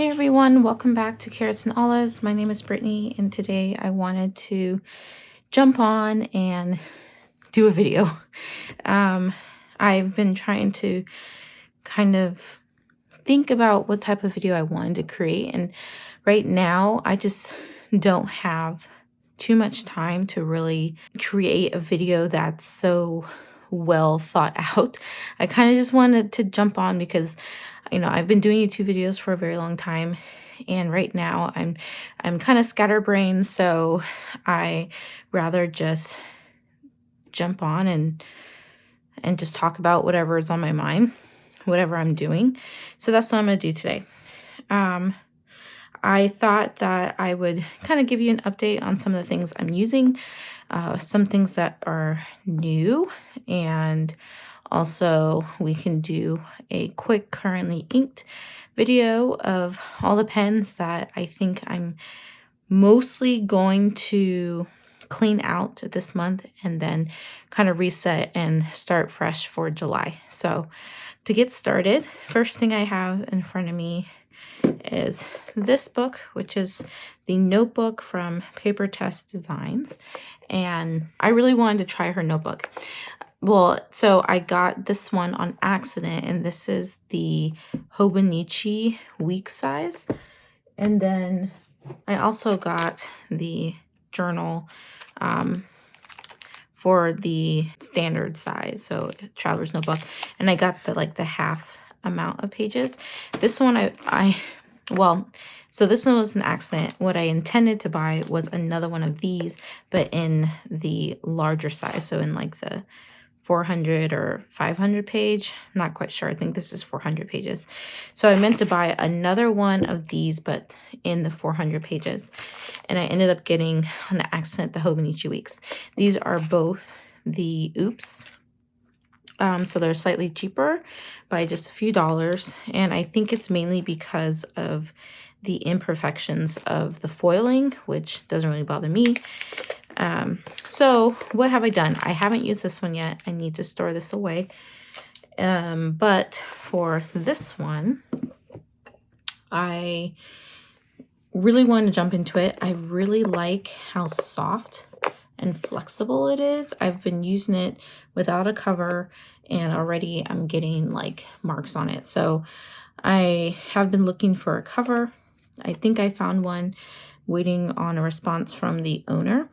Hey everyone, welcome back to Carrots and Olives. My name is Brittany, and today I wanted to jump on and do a video. I've been trying to kind of think about what type of video I wanted to create, and right now I just don't have too much time to really create a video that's so well thought out. I kind of just wanted to jump on because I've been doing YouTube videos for a very long time, and right now I'm kind of scatterbrained, so I rather just jump on and just talk about whatever is on my mind, whatever I'm doing. So that's what I'm going to do today. I thought that I would kind of give you an update on some of the things I'm using, some things that are new, and also we can do a quick currently inked video of all the pens that I think I'm mostly going to clean out this month and then kind of reset and start fresh for July. So to get started, first thing I have in front of me is this book, which is the notebook from Papertess Designs, and I really wanted to try her notebook. Well, so I got this one on accident, and this is the Hobonichi week size, and then I also got the journal for the standard size, so traveler's notebook, and I got the half amount of pages. This one so this one was an accident. What I intended to buy was another one of these, but in the larger size, so in like the 400 or 500 page. I'm not quite sure. I think this is 400 pages. So I meant to buy another one of these, but in the 400 pages. And I ended up getting, on accident, the Hobonichi Weeks. These are both the Oops. So they're slightly cheaper by just a few dollars. And I think it's mainly because of the imperfections of the foiling, which doesn't really bother me. So what have I done? I haven't used this one yet. I need to store this away. But for this one, I really want to jump into it. I really like how soft and flexible it is. I've been using it without a cover, and already I'm getting like marks on it. So I have been looking for a cover. I think I found one, waiting on a response from the owner.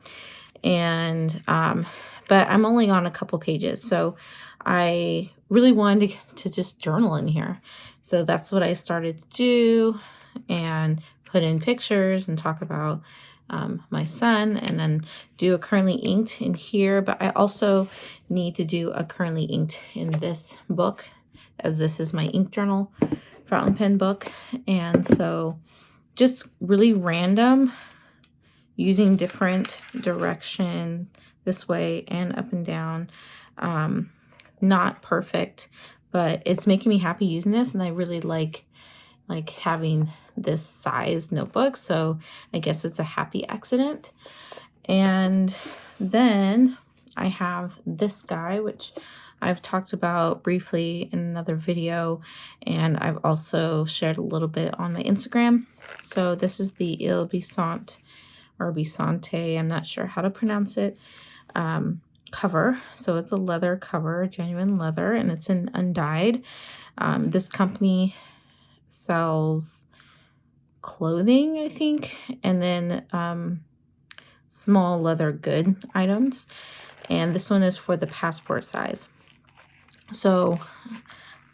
And but I'm only on a couple pages, so I really wanted to just journal in here. So that's what I started to do, and put in pictures and talk about my son, and then do a currently inked in here. But I also need to do a currently inked in this book, as this is my ink journal fountain pen book. And so just really random, using different direction this way and up and down. Not perfect, but it's making me happy using this, and I really like having this size notebook, so I guess it's a happy accident. And then I have this guy, which I've talked about briefly in another video, and I've also shared a little bit on my Instagram. So this is the Bisonte, or Bisonte, I'm not sure how to pronounce it, cover. So it's a leather cover, genuine leather, and it's an undyed. This company sells clothing, I think, and then small leather good items. And this one is for the passport size. So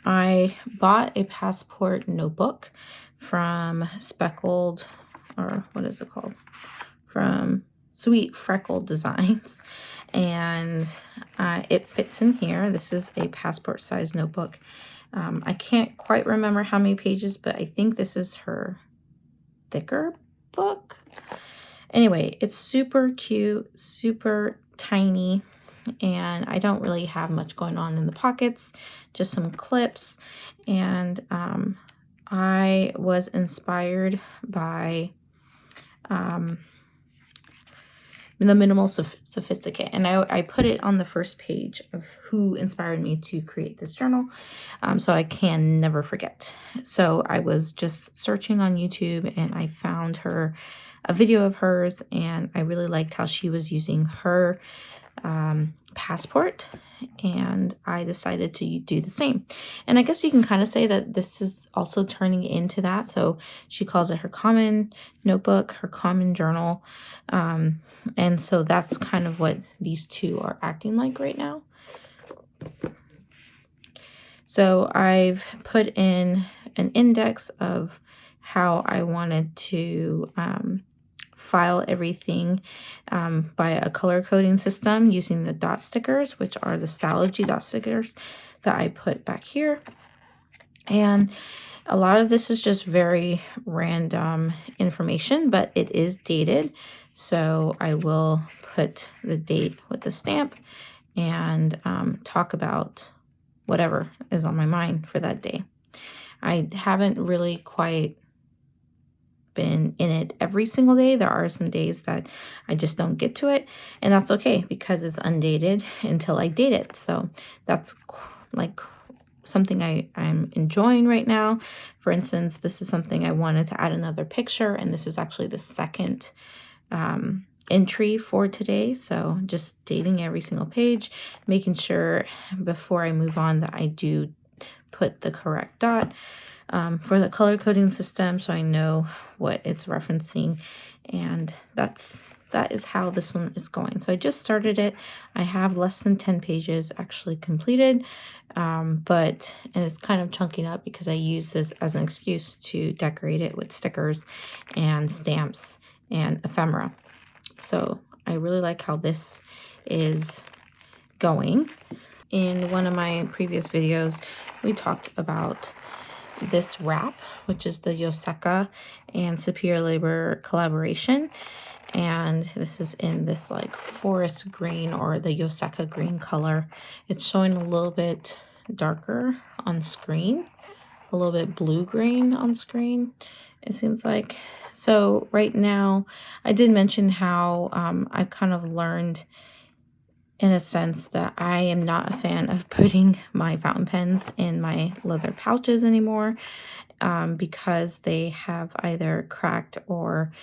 I bought a passport notebook from Speckled, or what is it called? From Sweet Freckled Designs, and it fits in here. This is a passport size notebook. I can't quite remember how many pages, but I think this is her thicker book. Anyway, it's super cute, super tiny, and I don't really have much going on in the pockets, just some clips. And I was inspired by the minimal sophisticate. And I put it on the first page of who inspired me to create this journal, so I can never forget. So I was just searching on YouTube and I found a video of hers, and I really liked how she was using her passport, and I decided to do the same. And I guess you can kind of say that this is also turning into that. So she calls it her common notebook, her common journal, and so that's kind of what these two are acting like right now. So I've put in an index of how I wanted to file everything by a color coding system using the dot stickers, which are the Stalogy dot stickers that I put back here. And a lot of this is just very random information, but it is dated. So I will put the date with the stamp and talk about whatever is on my mind for that day. I haven't really quite been in it every single day. There are some days that I just don't get to it, and that's okay because it's undated until I date it. So that's like something I'm enjoying right now. For instance, this is something I wanted to add another picture, and this is actually the second entry for today. So just dating every single page, making sure before I move on that I do put the correct dot for the color coding system, so I know what it's referencing. And that is how this one is going. So I just started it. I have less than 10 pages actually completed, and it's kind of chunking up because I use this as an excuse to decorate it with stickers and stamps and ephemera. So I really like how this is going. In one of my previous videos, we talked about this wrap, which is the Yoseka and Superior Labor collaboration. And this is in this like forest green, or the Yoseka green color. It's showing a little bit darker on screen, a little bit blue-green on screen, it seems like. So right now, I did mention how I've kind of learned in a sense that I am not a fan of putting my fountain pens in my leather pouches anymore, because they have either cracked or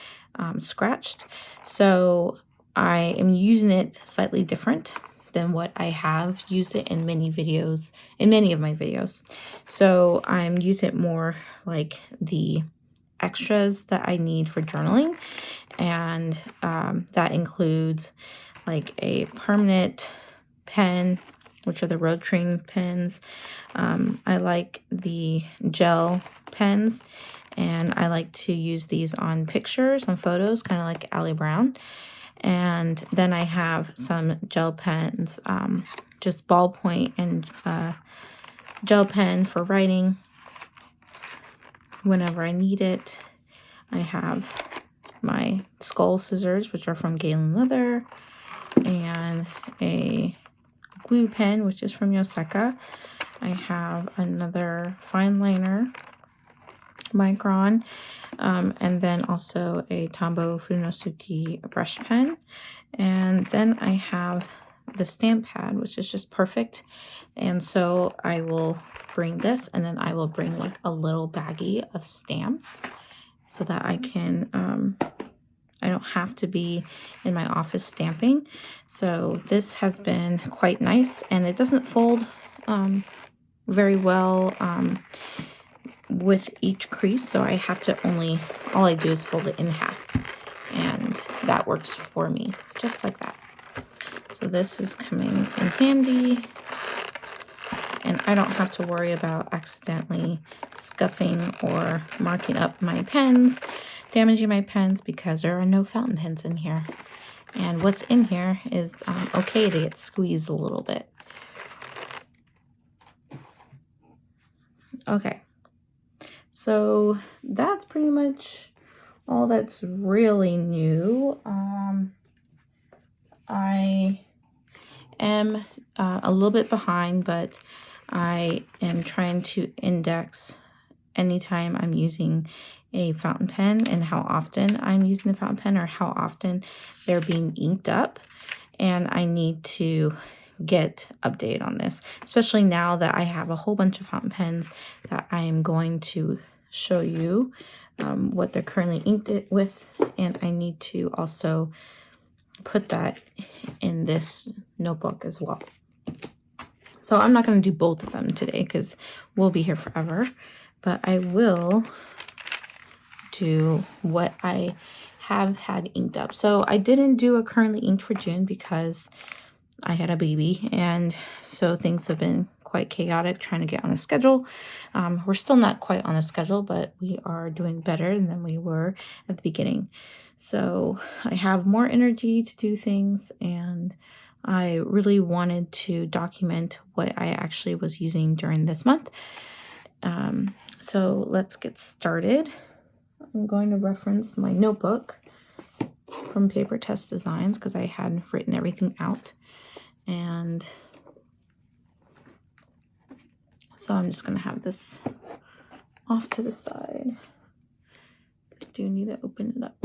scratched. So I am using it slightly different than what I have used it in many of my videos. So I'm using it more like the extras that I need for journaling, and that includes like a permanent pen, which are the road train pens. I like the gel pens, and I like to use these on pictures, on photos, kind of like Allie Brown. And then I have some gel pens, just ballpoint and gel pen for writing whenever I need it. I have my skull scissors, which are from Galen Leather, and a glue pen, which is from Yoseka. I have another fine liner micron, and then also a Tombow Funosuke brush pen. And then I have the stamp pad, which is just perfect. And so I will bring this, and then I will bring like a little baggie of stamps so that I can I don't have to be in my office stamping. So this has been quite nice, and it doesn't fold very well with each crease. So I have to all I do is fold it in half, and that works for me, just like that. So this is coming in handy, and I don't have to worry about accidentally scuffing or marking up my pens, damaging my pens, because there are no fountain pens in here. And what's in here is okay to get squeezed a little bit. Okay, so that's pretty much all that's really new. I am a little bit behind, but I am trying to index anytime I'm using a fountain pen and how often I'm using the fountain pen or how often they're being inked up. And I need to get updated on this, especially now that I have a whole bunch of fountain pens that I am going to show you what they're currently inked with. And I need to also put that in this notebook as well. So I'm not going to do both of them today because we'll be here forever, but I will do what I have had inked up. So I didn't do a currently inked for June because I had a baby, and so things have been quite chaotic trying to get on a schedule. We're still not quite on a schedule, but we are doing better than we were at the beginning. So I have more energy to do things, and I really wanted to document what I actually was using during this month. So let's get started. I'm going to reference my notebook from Papertess Designs because I had written everything out. And so I'm just going to have this off to the side. I do need to open it up.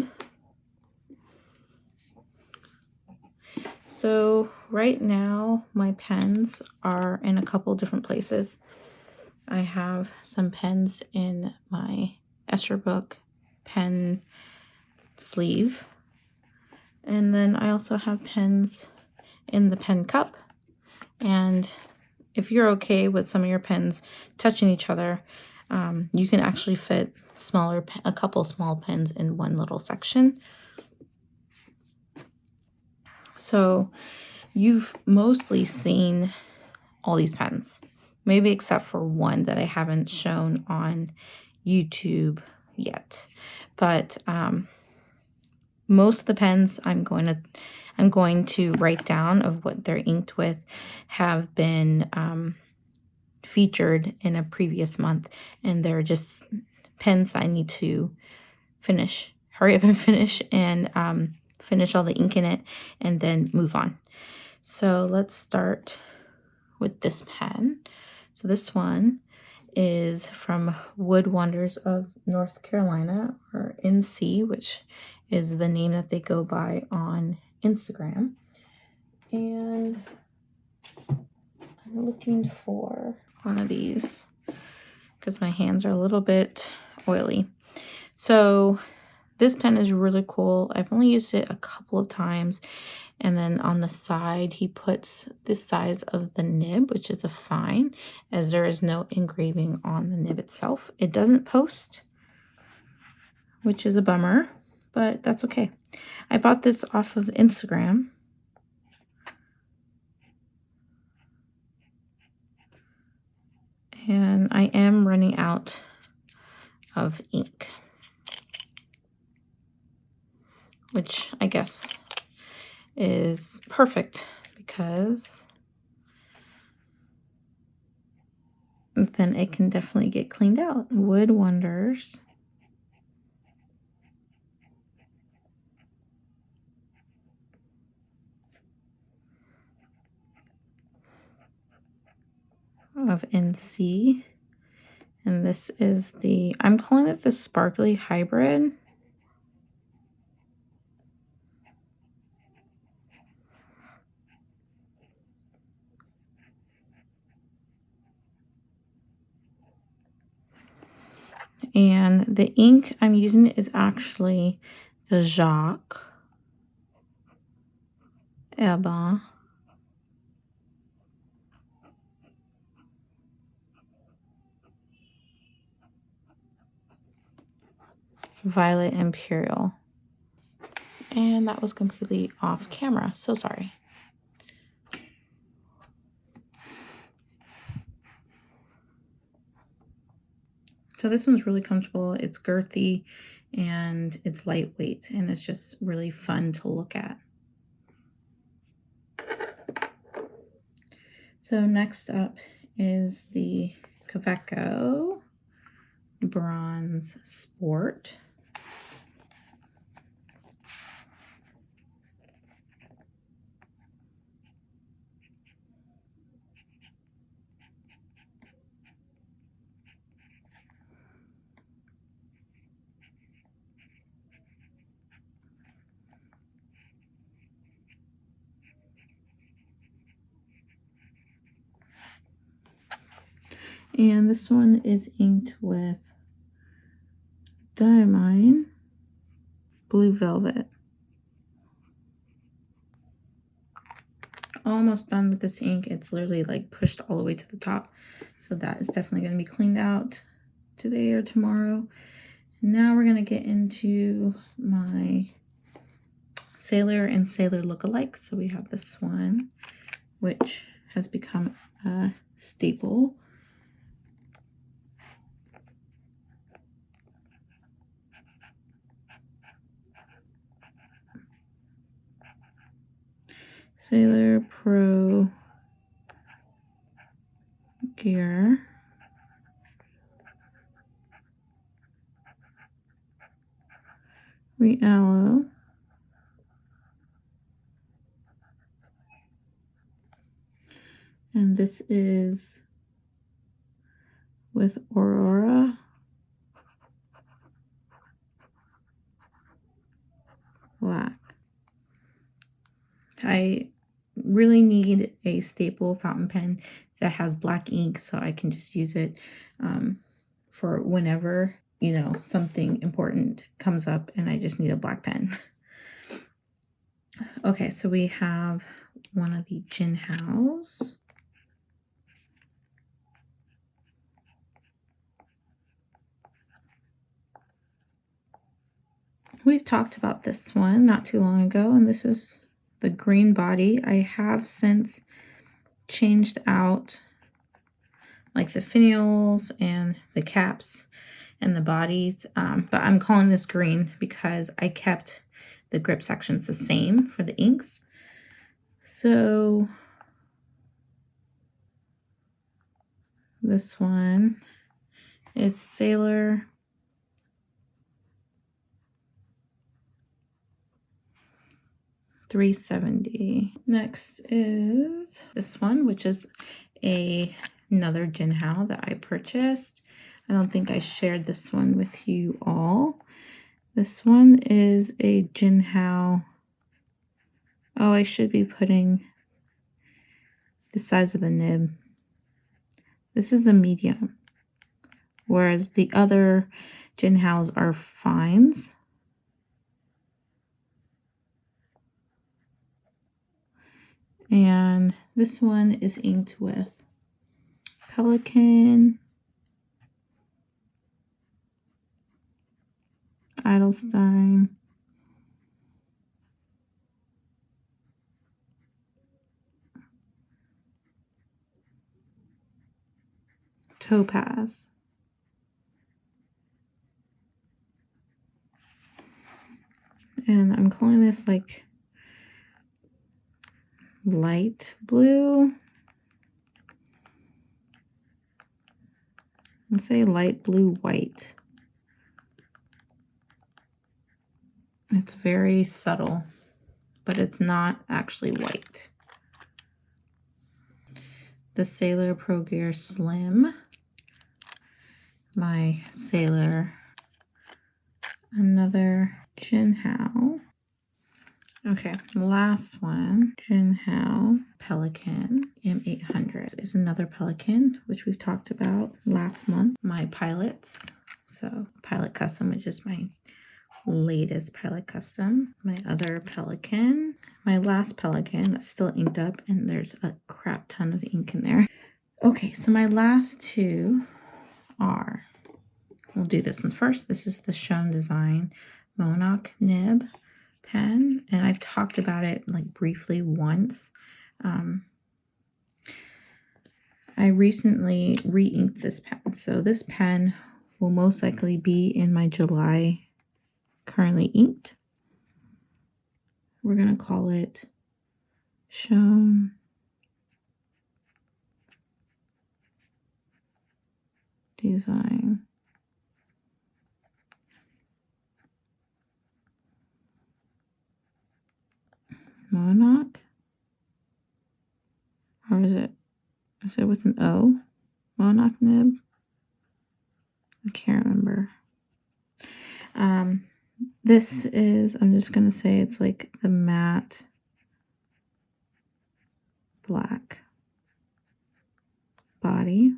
So right now my pens are in a couple different places. I have some pens in my Esterbrook pen sleeve. And then I also have pens in the pen cup. And if you're okay with some of your pens touching each other, you can actually fit a couple small pens in one little section. So you've mostly seen all these pens, maybe except for one that I haven't shown on YouTube yet. But most of the pens I'm going to write down of what they're inked with have been featured in a previous month, and they're just pens that I need to hurry up and finish, and finish all the ink in it, and then move on. So let's start with this pen. So this one is from Wood Wonders of North Carolina, or NC, which is the name that they go by on Instagram. And I'm looking for one of these because my hands are a little bit oily. So this pen is really cool. I've only used it a couple of times. And then on the side, he puts the size of the nib, which is a fine, as there is no engraving on the nib itself. It doesn't post, which is a bummer, but that's okay. I bought this off of Instagram. And I am running out of ink, which I guess is perfect because then it can definitely get cleaned out. Wood Wonders. Of NC. And this is I'm calling it the Sparkly Hybrid. And the ink I'm using is actually the Jacques Ebon. Violet Imperial. And that was completely off camera, so sorry. So this one's really comfortable. It's girthy and it's lightweight, and it's just really fun to look at. So next up is the Kaweco Bronze Sport. And this one is inked with Diamine Blue Velvet. Almost done with this ink. It's literally like pushed all the way to the top. So that is definitely going to be cleaned out today or tomorrow. Now we're going to get into my Sailor and Sailor look-alike. So we have this one, which has become a staple. Sailor Pro Gear. Realo. And this is with Aurora Black. I really need a staple fountain pen that has black ink so I can just use it for whenever, you know, something important comes up and I just need a black pen. Okay, so we have one of the Jinhaos. We've talked about this one not too long ago, and this is the green body. I have since changed out like the finials and the caps and the bodies, but I'm calling this green because I kept the grip sections the same for the inks. So this one is Sailor $370. Next is this one, which is another Jinhao that I purchased. I don't think I shared this one with you all. This one is a Jinhao. Oh, I should be putting the size of the nib. This is a medium, whereas the other Jinhaos are fines. And this one is inked with Pelican, Edelstein, Topaz. And I'm calling this like light blue. I'll say light blue white. It's very subtle, but it's not actually white. The Sailor Pro Gear Slim. My Sailor. Another Jinhao. Okay, last one, Jinhao Pelican M800 is another Pelican, which we've talked about last month. My Pilots, so Pilot Custom, which is my latest Pilot Custom. My other Pelican, my last Pelican that's still inked up, and there's a crap ton of ink in there. Okay, so my last two are, we'll do this one first. This is the Shown Design Monarch Nib pen, and I've talked about it like briefly once. I recently re-inked this pen, so this pen will most likely be in my July currently inked. We're gonna call it Shown Design Monarch, or is it with an O? Monarch nib? I can't remember. This is, I'm just gonna say it's like the matte black body,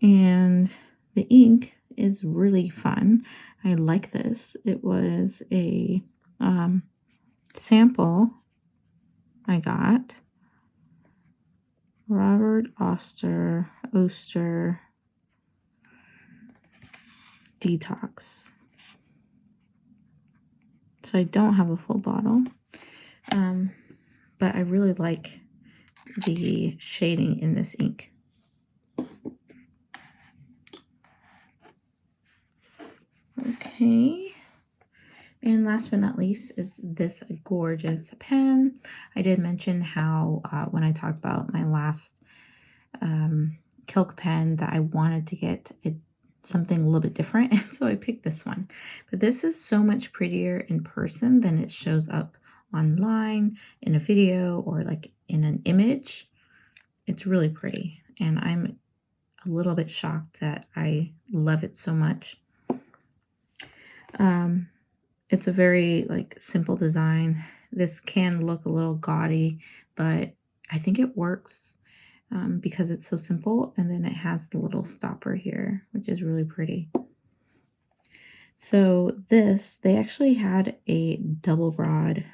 And the ink is really fun. I like this. It was a sample I got. Robert Oster Detox. So I don't have a full bottle, but I really like the shading in this ink. Okay, and last but not least is this gorgeous pen. I did mention how when I talked about my last Kilk pen that I wanted to get something a little bit different, and so I picked this one. But this is so much prettier in person than it shows up online in a video or like in an image. It's really pretty, and I'm a little bit shocked that I love it so much. It's a very like simple design. This can look a little gaudy, but I think it works because it's so simple, and then it has the little stopper here, which is really pretty. So this, they actually had a double broad.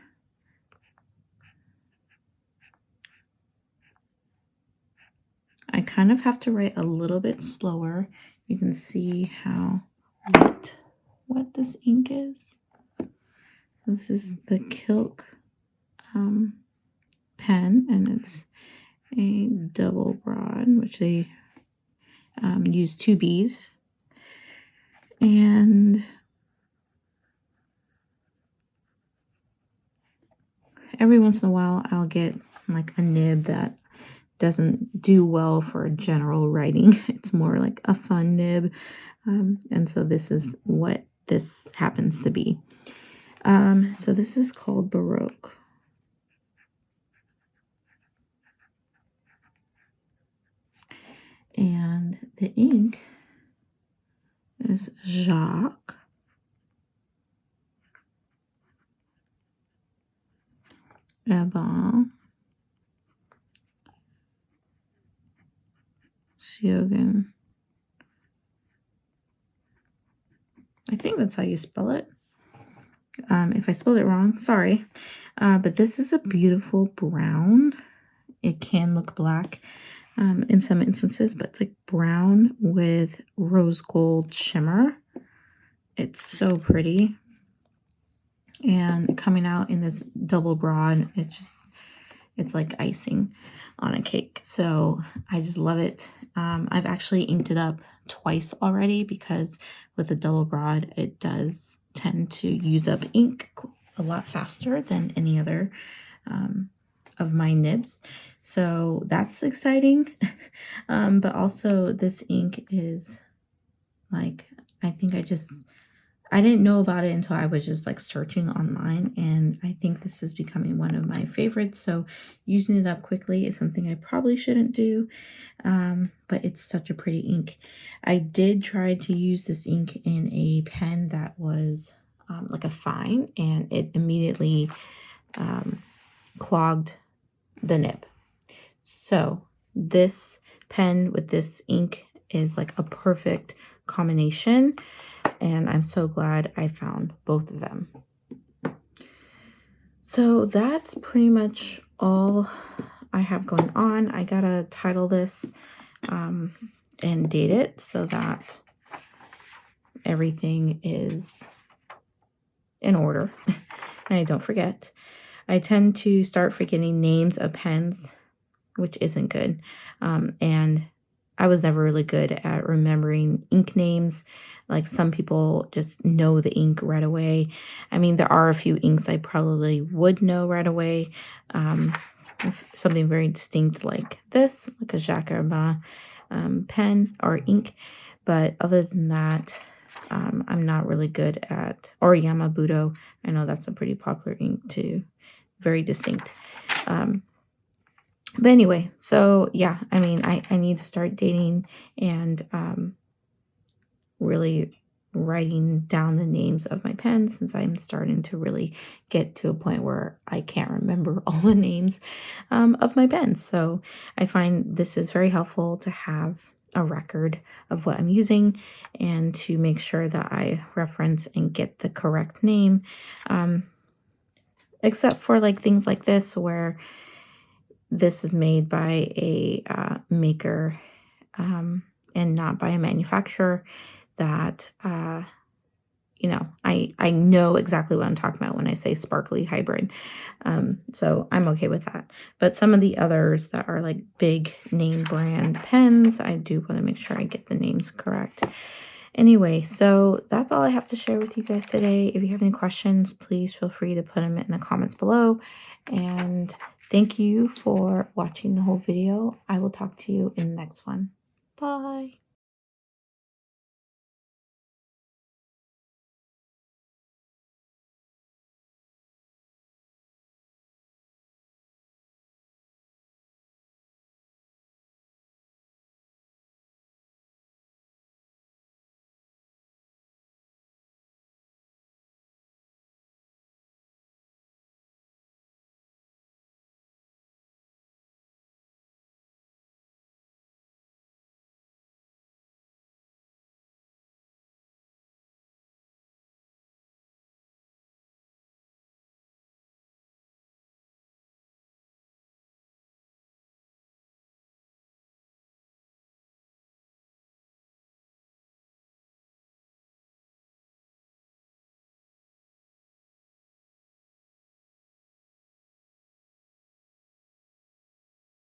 I kind of have to write a little bit slower. You can see how what this ink is. So this is the Kilk pen, and it's a double broad, which they use 2 Bs. And every once in a while, I'll get like a nib that doesn't do well for general writing. It's more like a fun nib. And so this is what this happens to be. So this is called Baroque. And the ink is Jacques. Ebon. Siogan. I think that's how you spell it. If I spelled it wrong, sorry. But this is a beautiful brown. It can look black in some instances, but it's like brown with rose gold shimmer. It's so pretty. And coming out in this double broad, it's like icing on a cake. So I just love it. I've actually inked it up twice already because with the double broad, it does tend to use up ink a lot faster than any other of my nibs. So that's exciting. But also this ink is like, I think I didn't know about it until I was just like searching online, and I think this is becoming one of my favorites. So using it up quickly is something I probably shouldn't do, but it's such a pretty ink. I did try to use this ink in a pen that was like a fine, and it immediately clogged the nib. So this pen with this ink is like a perfect combination, and I'm so glad I found both of them. So that's pretty much all I have going on. I gotta title this and date it so that everything is in order and I don't forget. I tend to start forgetting names of pens, which isn't good. And I was never really good at remembering ink names. Like some people just know the ink right away. I mean, there are a few inks I probably would know right away. Something very distinct like this, like a Jacques Herbin pen or ink. But other than that, I'm not really good at, or Yamabudo. I know that's a pretty popular ink too. Very distinct. But anyway, so yeah, I mean, I need to start dating and really writing down the names of my pens, since I'm starting to really get to a point where I can't remember all the names of my pens. So I find this is very helpful to have a record of what I'm using and to make sure that I reference and get the correct name. Except for like things like this where this is made by a maker and not by a manufacturer, that you know, I know exactly what I'm talking about when I say sparkly hybrid. So I'm okay with that. But some of the others that are like big name brand pens, I do want to make sure I get the names correct. Anyway, so that's all I have to share with you guys today. If you have any questions, please feel free to put them in the comments below. And thank you for watching the whole video. I will talk to you in the next one. Bye.